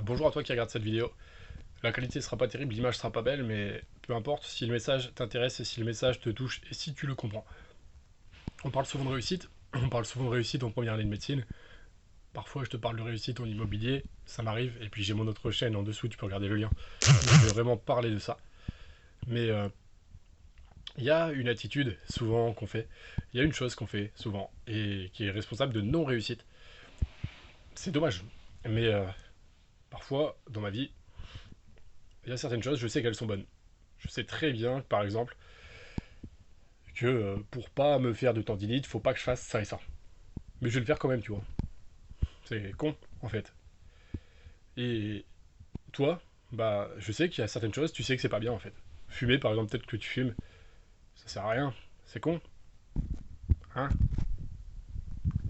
Bonjour à toi qui regarde cette vidéo. La qualité sera pas terrible, l'image sera pas belle, mais peu importe si le message t'intéresse et si le message te touche et si tu le comprends. On parle souvent de réussite, on parle souvent de réussite en première année de médecine. Parfois je te parle de réussite en immobilier, ça m'arrive, et puis j'ai mon autre chaîne en dessous, tu peux regarder le lien. Je vais vraiment parler de ça. Mais il y a une attitude souvent qu'on fait, il y a une chose qu'on fait souvent, et qui est responsable de non-réussite. C'est dommage, mais parfois dans ma vie, il y a certaines choses, je sais qu'elles sont bonnes. Je sais très bien que, par exemple, que pour pas me faire de tendinite, faut pas que je fasse ça et ça. Mais je vais le faire quand même, tu vois. C'est con, en fait. Et toi, bah, je sais qu'il y a certaines choses, tu sais que c'est pas bien, en fait. Fumer, par exemple, peut-être que tu fumes, ça sert à rien. C'est con, hein.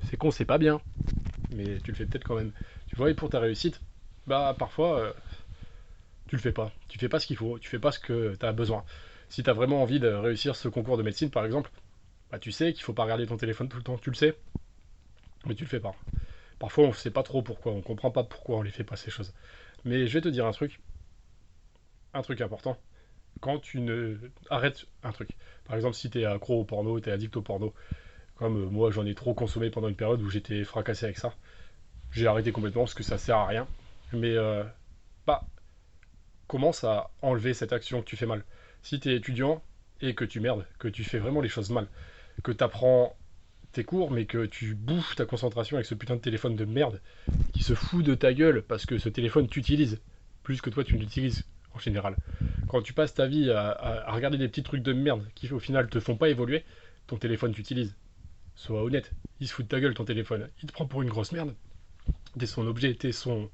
C'est con, c'est pas bien. Mais tu le fais peut-être quand même. Tu vois, et pour ta réussite, bah, parfois, tu le fais pas. Tu fais pas ce qu'il faut, tu fais pas ce que t'as besoin. Si t'as vraiment envie de réussir ce concours de médecine, par exemple, bah, tu sais qu'il faut pas regarder ton téléphone tout le temps, tu le sais, mais tu le fais pas. Parfois, on sait pas trop pourquoi, on comprend pas pourquoi on les fait pas ces choses. Mais je vais te dire un truc important. Quand tu ne arrêtes un truc, par exemple, si t'es accro au porno, t'es addict au porno, comme moi j'en ai trop consommé pendant une période où j'étais fracassé avec ça, j'ai arrêté complètement parce que ça sert à rien. Mais bah, commence à enlever cette action que tu fais mal. Si t'es étudiant et que tu merdes, que tu fais vraiment les choses mal, que t'apprends tes cours, mais que tu bouffes ta concentration avec ce putain de téléphone de merde qui se fout de ta gueule parce que ce téléphone t'utilise plus que toi tu ne l'utilises en général. Quand tu passes ta vie à regarder des petits trucs de merde qui au final te font pas évoluer, ton téléphone t'utilise. Sois honnête, il se fout de ta gueule ton téléphone. Il te prend pour une grosse merde. T'es son objet, t'es son.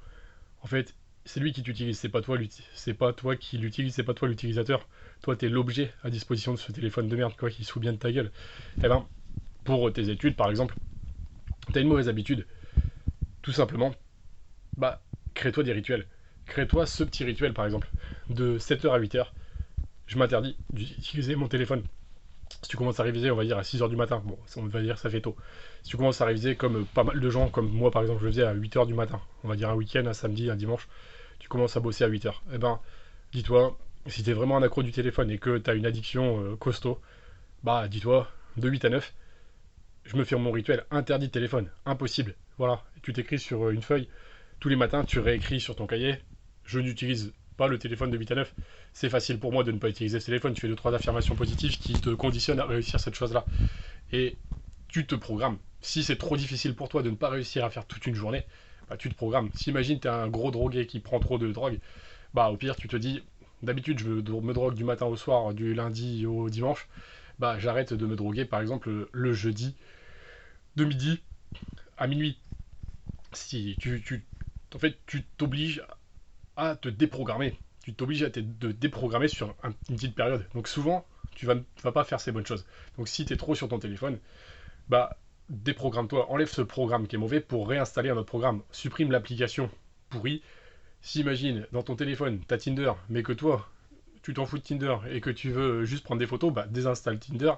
En fait, c'est lui qui t'utilise, c'est pas toi qui l'utilise, c'est pas toi l'utilisateur. Toi, t'es l'objet à disposition de ce téléphone de merde, quoi, qui se fout bien de ta gueule. Eh ben, pour tes études, par exemple, t'as une mauvaise habitude. Tout simplement, bah, crée-toi des rituels. Crée-toi ce petit rituel, par exemple, de 7h à 8h. Je m'interdis d'utiliser mon téléphone. Si tu commences à réviser, on va dire à 6h du matin, bon, on va dire ça fait tôt. Si tu commences à réviser comme pas mal de gens, comme moi par exemple, je le faisais à 8h du matin, on va dire un week-end, un samedi, un dimanche, tu commences à bosser à 8h. Eh ben, dis-toi, si t'es vraiment un accro du téléphone et que t'as une addiction costaud, bah dis-toi, de 8 à 9, je me fais mon rituel interdit de téléphone, impossible. Voilà, tu t'écris sur une feuille, tous les matins, tu réécris sur ton cahier, je n'utilise pas le téléphone de 8 à 9. C'est facile pour moi de ne pas utiliser ce téléphone. Tu fais deux trois affirmations positives qui te conditionnent à réussir cette chose-là. Et tu te programmes. Si c'est trop difficile pour toi de ne pas réussir à faire toute une journée, bah, tu te programmes. Si imagine tu es un gros drogué qui prend trop de drogue, bah au pire tu te dis d'habitude je me drogue du matin au soir, du lundi au dimanche, bah j'arrête de me droguer par exemple le jeudi de midi à minuit. Si en fait tu t'obliges à te déprogrammer. Tu t'obliges à te déprogrammer sur une petite période. Donc souvent, tu vas pas faire ces bonnes choses. Donc si tu es trop sur ton téléphone, bah déprogramme-toi, enlève ce programme qui est mauvais pour réinstaller un autre programme. Supprime l'application pourrie. Si imagine dans ton téléphone, t'as Tinder, mais que toi, tu t'en fous de Tinder et que tu veux juste prendre des photos, bah désinstalle Tinder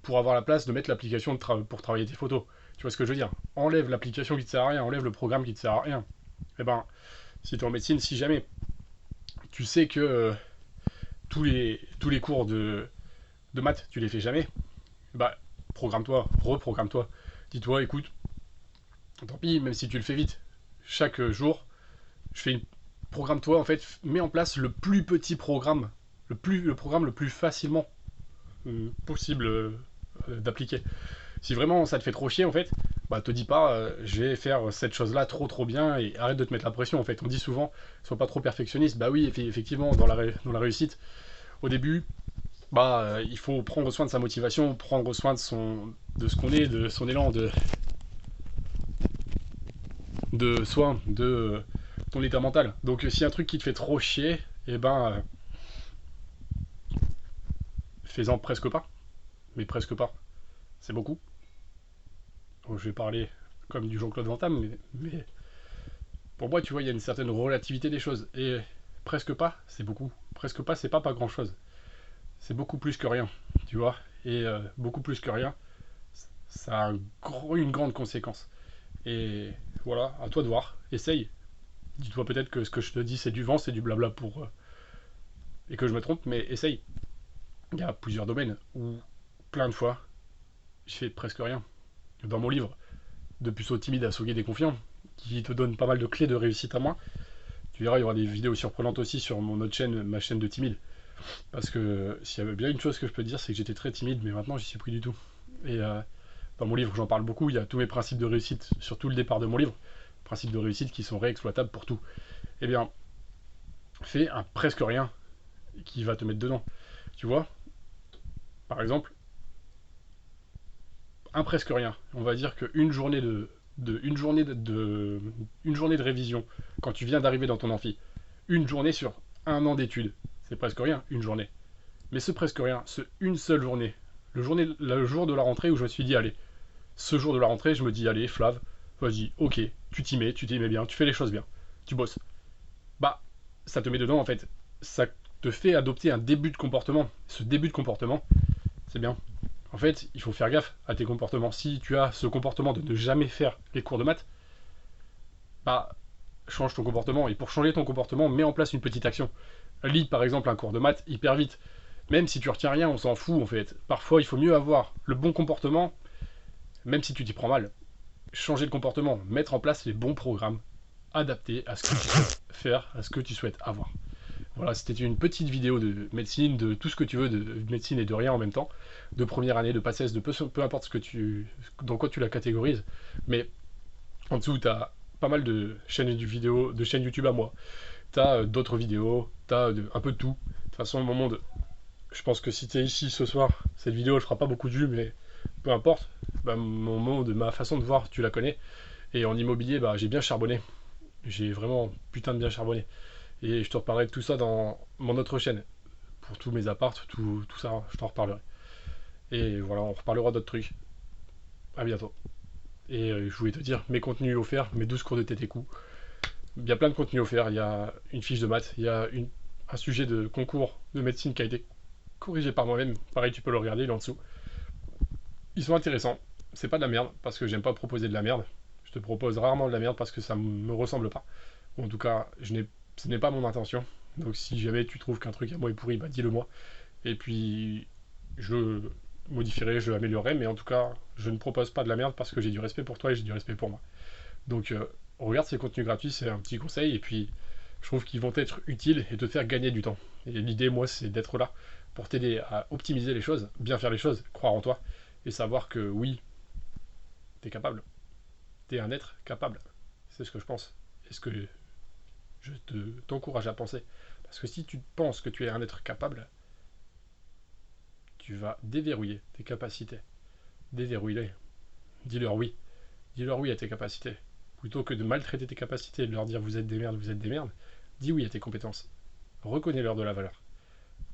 pour avoir la place de mettre l'application pour travailler tes photos. Tu vois ce que je veux dire? Enlève l'application qui te sert à rien, enlève le programme qui te sert à rien. Et ben, si tu es en médecine, si jamais tu sais que tous les cours de maths, tu les fais jamais, bah, programme-toi, reprogramme-toi. Dis-toi, écoute, tant pis, même si tu le fais vite, chaque jour, je fais une. Programme-toi, en fait, mets en place le plus petit programme, le programme le plus facilement possible d'appliquer. Si vraiment ça te fait trop chier, en fait, bah te dis pas, je vais faire cette chose-là trop bien et arrête de te mettre la pression, en fait. On dit souvent, sois pas trop perfectionniste. Bah oui, effectivement, dans la réussite, au début, bah, il faut prendre soin de sa motivation, prendre soin de ce qu'on est, de son élan, de soi, de ton état mental. Donc, si un truc qui te fait trop chier, eh ben, fais-en presque pas. Mais presque pas. C'est beaucoup. Donc, je vais parler comme du Jean-Claude Van Damme, mais pour moi, tu vois, il y a une certaine relativité des choses. Et presque pas, c'est beaucoup. Presque pas, c'est pas grand-chose. C'est beaucoup plus que rien, tu vois. Et beaucoup plus que rien, ça a une grande conséquence. Et voilà, à toi de voir. Essaye. Dis-toi peut-être que ce que je te dis, c'est du vent, c'est du blabla pour... et que je me trompe, mais essaye. Il y a plusieurs domaines où, plein de fois, je fais presque rien. Dans mon livre, De puceau timide à Soguet déconfiant, qui te donne pas mal de clés de réussite à moi, tu verras, il y aura des vidéos surprenantes aussi sur mon autre chaîne, ma chaîne de timide. Parce que s'il y avait bien une chose que je peux te dire, c'est que j'étais très timide, mais maintenant j'y suis plus du tout. Et dans mon livre, j'en parle beaucoup, il y a tous mes principes de réussite, surtout le départ de mon livre, principes de réussite qui sont réexploitables pour tout. Eh bien, fais un presque rien qui va te mettre dedans. Tu vois, par exemple, un presque rien. On va dire qu'une journée une journée de révision quand tu viens d'arriver dans ton amphi, une journée sur un an d'études, c'est presque rien, une journée. Mais ce presque rien, ce une seule journée, le jour de la rentrée où je me suis dit allez, ce jour de la rentrée, je me dis allez, Flav, vas-y, ok, tu t'y mets bien, tu fais les choses bien, tu bosses. Bah, ça te met dedans en fait, ça te fait adopter un début de comportement. Ce début de comportement, c'est bien. En fait, il faut faire gaffe à tes comportements. Si tu as ce comportement de ne jamais faire les cours de maths, bah, change ton comportement. Et pour changer ton comportement, mets en place une petite action. Lis par exemple un cours de maths hyper vite. Même si tu retiens rien, on s'en fout en fait. Parfois, il faut mieux avoir le bon comportement, même si tu t'y prends mal. Changer de comportement, mettre en place les bons programmes adaptés à ce que tu souhaites faire, à ce que tu souhaites avoir. Voilà, c'était une petite vidéo de médecine, de tout ce que tu veux, de médecine et de rien en même temps, de première année, de passesse, de peu importe dans quoi tu la catégorises. Mais en dessous, tu as pas mal de chaînes YouTube à moi. Tu as d'autres vidéos, tu as un peu de tout. De toute façon, mon monde, je pense que si tu es ici ce soir, cette vidéo, elle fera pas beaucoup de vues, mais peu importe. Bah, mon monde, ma façon de voir, tu la connais. Et en immobilier, bah, j'ai bien charbonné. J'ai vraiment putain de bien charbonné. Et je te reparlerai de tout ça dans mon autre chaîne. Pour tous mes apparts, tout ça, je t'en reparlerai. Et voilà, on reparlera d'autres trucs. À bientôt. Et je voulais te dire, mes contenus offerts, mes 12 cours de TTQ. Il y a plein de contenus offerts. Il y a une fiche de maths, il y a un sujet de concours de médecine qui a été corrigé par moi-même. Pareil, tu peux le regarder, il est en dessous. Ils sont intéressants. C'est pas de la merde, parce que j'aime pas proposer de la merde. Je te propose rarement de la merde parce que ça me ressemble pas. Ou en tout cas, ce n'est pas mon intention. Donc si jamais tu trouves qu'un truc à moi est pourri, bah dis-le moi. Et puis je modifierai, je améliorerai, mais en tout cas, je ne propose pas de la merde parce que j'ai du respect pour toi et j'ai du respect pour moi. Donc regarde ces contenus gratuits, c'est un petit conseil, et puis je trouve qu'ils vont être utiles et te faire gagner du temps. Et l'idée, moi, c'est d'être là pour t'aider à optimiser les choses, bien faire les choses, croire en toi, et savoir que oui, t'es capable. T'es un être capable. C'est ce que je pense. Et ce que t'encourage à penser. Parce que si tu penses que tu es un être capable, tu vas déverrouiller tes capacités. Déverrouille-les. Dis-leur oui. Dis-leur oui à tes capacités. Plutôt que de maltraiter tes capacités et de leur dire vous êtes des merdes, dis oui à tes compétences. Reconnais-leur de la valeur.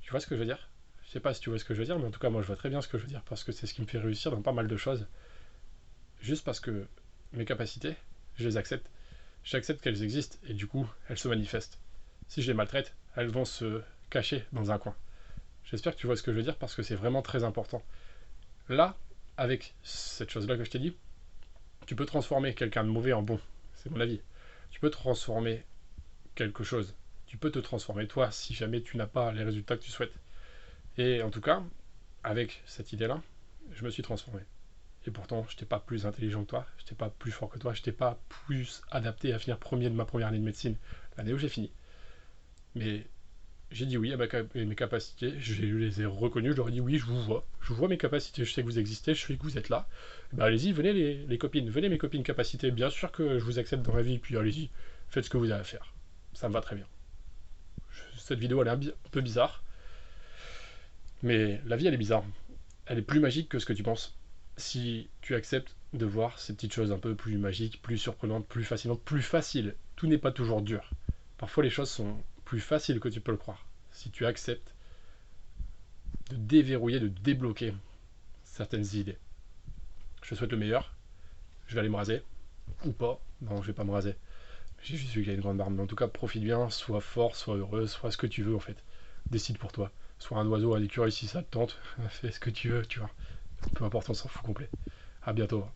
Tu vois ce que je veux dire? Je sais pas si tu vois ce que je veux dire, mais en tout cas, moi je vois très bien ce que je veux dire parce que c'est ce qui me fait réussir dans pas mal de choses. Juste parce que mes capacités, je les accepte. J'accepte qu'elles existent et du coup, elles se manifestent. Si je les maltraite, elles vont se cacher dans un coin. J'espère que tu vois ce que je veux dire parce que c'est vraiment très important. Là, avec cette chose-là que je t'ai dit, tu peux transformer quelqu'un de mauvais en bon. C'est mon avis. Tu peux transformer quelque chose. Tu peux te transformer toi si jamais tu n'as pas les résultats que tu souhaites. Et en tout cas, avec cette idée-là, je me suis transformé. Et pourtant, je n'étais pas plus intelligent que toi, je n'étais pas plus fort que toi, je n'étais pas plus adapté à finir premier de ma première année de médecine, l'année où j'ai fini. Mais j'ai dit oui à mes capacités, je les ai reconnues, je leur ai dit oui, je vois mes capacités, je sais que vous existez, je sais que vous êtes là. Bah allez-y, venez les copines, venez mes copines capacités, bien sûr que je vous accepte dans ma vie, puis allez-y, faites ce que vous avez à faire. Ça me va très bien. Cette vidéo elle est un peu bizarre, mais la vie elle est bizarre. Elle est plus magique que ce que tu penses. Si tu acceptes de voir ces petites choses un peu plus magiques, plus surprenantes, plus fascinantes, plus faciles, tout n'est pas toujours dur. Parfois les choses sont plus faciles que tu peux le croire. Si tu acceptes de déverrouiller, de débloquer certaines idées. Je te souhaite le meilleur. Je vais aller me raser. Ou pas. Non, je vais pas me raser. J'ai juste vu qu'il y a une grande barbe. Mais en tout cas, profite bien. Sois fort, sois heureux, sois ce que tu veux en fait. Décide pour toi. Sois un oiseau à l'écureuil si ça te tente. Fais ce que tu veux, tu vois. Peu importe, on s'en fout complet. À bientôt.